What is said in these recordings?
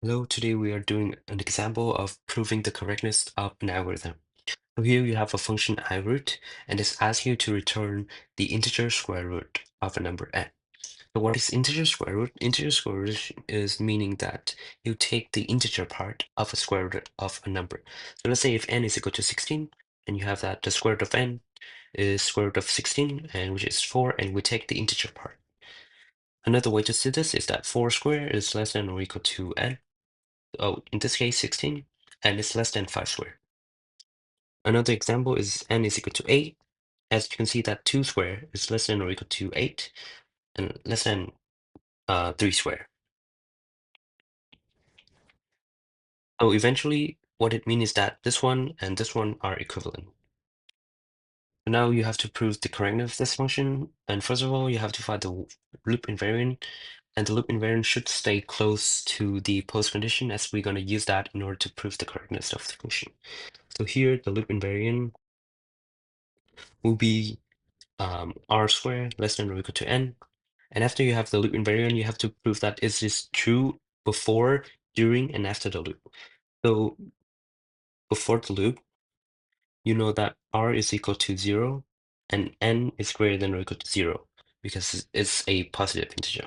Hello, today we are doing an example of proving the correctness of an algorithm. So here you have a function iRoot, and this asks you to return the integer square root of a number n. So what is integer square root? Integer square root is meaning that you take the integer part of a square root of a number. So let's say if n is equal to 16, and you have that the square root of n is square root of 16, and which is 4, and we take the integer part. Another way to see this is that 4 squared is less than or equal to n. Oh, in this case 16, and it's less than 5 squared. Another example is n is equal to 8. As you can see that 2 squared is less than or equal to 8 and less than 3 squared. So eventually what it means is that this one and this one are equivalent. So now you have to prove the correctness of this function, and first of all you have to find the loop invariant, and the loop invariant should stay close to the post condition, as we're going to use that in order to prove the correctness of the function. So here the loop invariant will be r squared less than or equal to n. And after you have the loop invariant, you have to prove that is this true before, during, and after the loop. So before the loop, you know that r is equal to 0 and n is greater than or equal to 0 because it's a positive integer.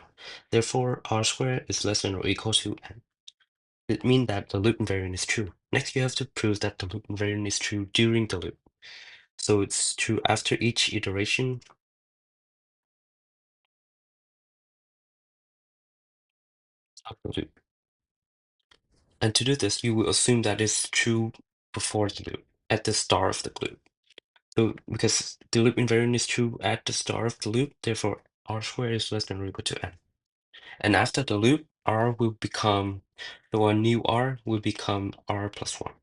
Therefore, r squared is less than or equal to n. It means that the loop invariant is true. Next, you have to prove that the loop invariant is true during the loop. So it's true after each iteration of the loop. And to do this, you will assume that it's true before the loop, at the start of the loop. So because the loop invariant is true at the start of the loop, therefore r squared is less than or equal to n. And after the loop, r will become, the one new r will become r plus 1.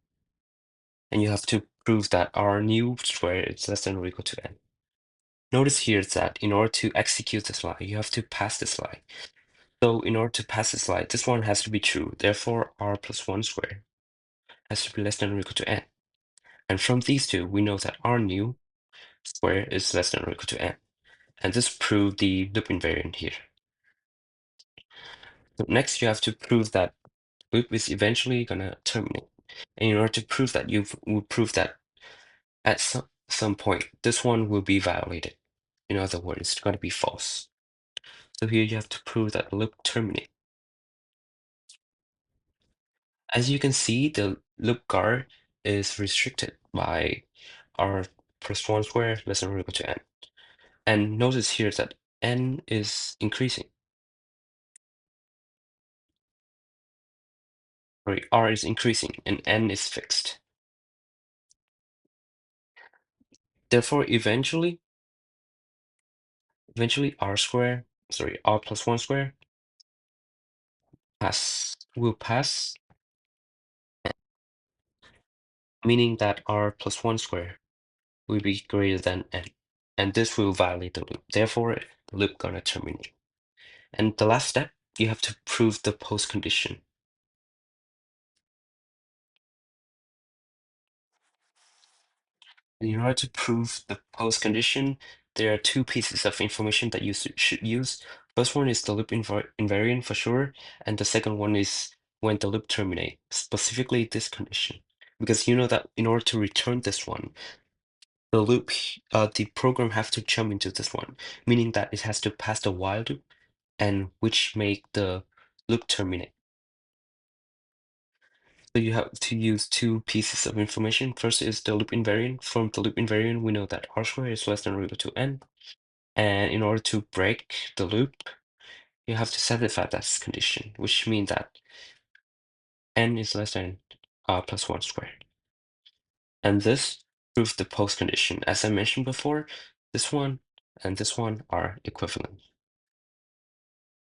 And you have to prove that r new squared is less than or equal to n. Notice here that in order to execute this line, you have to pass this line. So in order to pass this line, this one has to be true. Therefore, r plus 1 squared has to be less than or equal to n. And from these two, we know that r new square is less than or equal to n. And this proved the loop invariant here. So next, you have to prove that loop is eventually gonna terminate. And in order to prove that, you will prove that at some point, this one will be violated. In other words, it's gonna be false. So here you have to prove that the loop terminates. As you can see, the loop guard is restricted by r plus 1 squared less than or equal to n. And notice here that n is increasing. Sorry, r is increasing and n is fixed. Therefore, eventually r squared, sorry, r plus 1 squared will pass, meaning that r plus 1 squared will be greater than n. And this will violate the loop. Therefore, the loop gonna terminate. And the last step, you have to prove the post condition. In order to prove the post condition, there are two pieces of information that you should use. First one is the loop invariant for sure, and the second one is when the loop terminates, specifically this condition. Because you know that in order to return this one, the program has to jump into this one, meaning that it has to pass the while loop, and which make the loop terminate. So you have to use two pieces of information. First is the loop invariant. From the loop invariant, we know that r squared is less than or equal to n. And in order to break the loop, you have to satisfy that condition, which means that n is less than r plus 1 squared. And this proves the post condition. As I mentioned before, this one and this one are equivalent.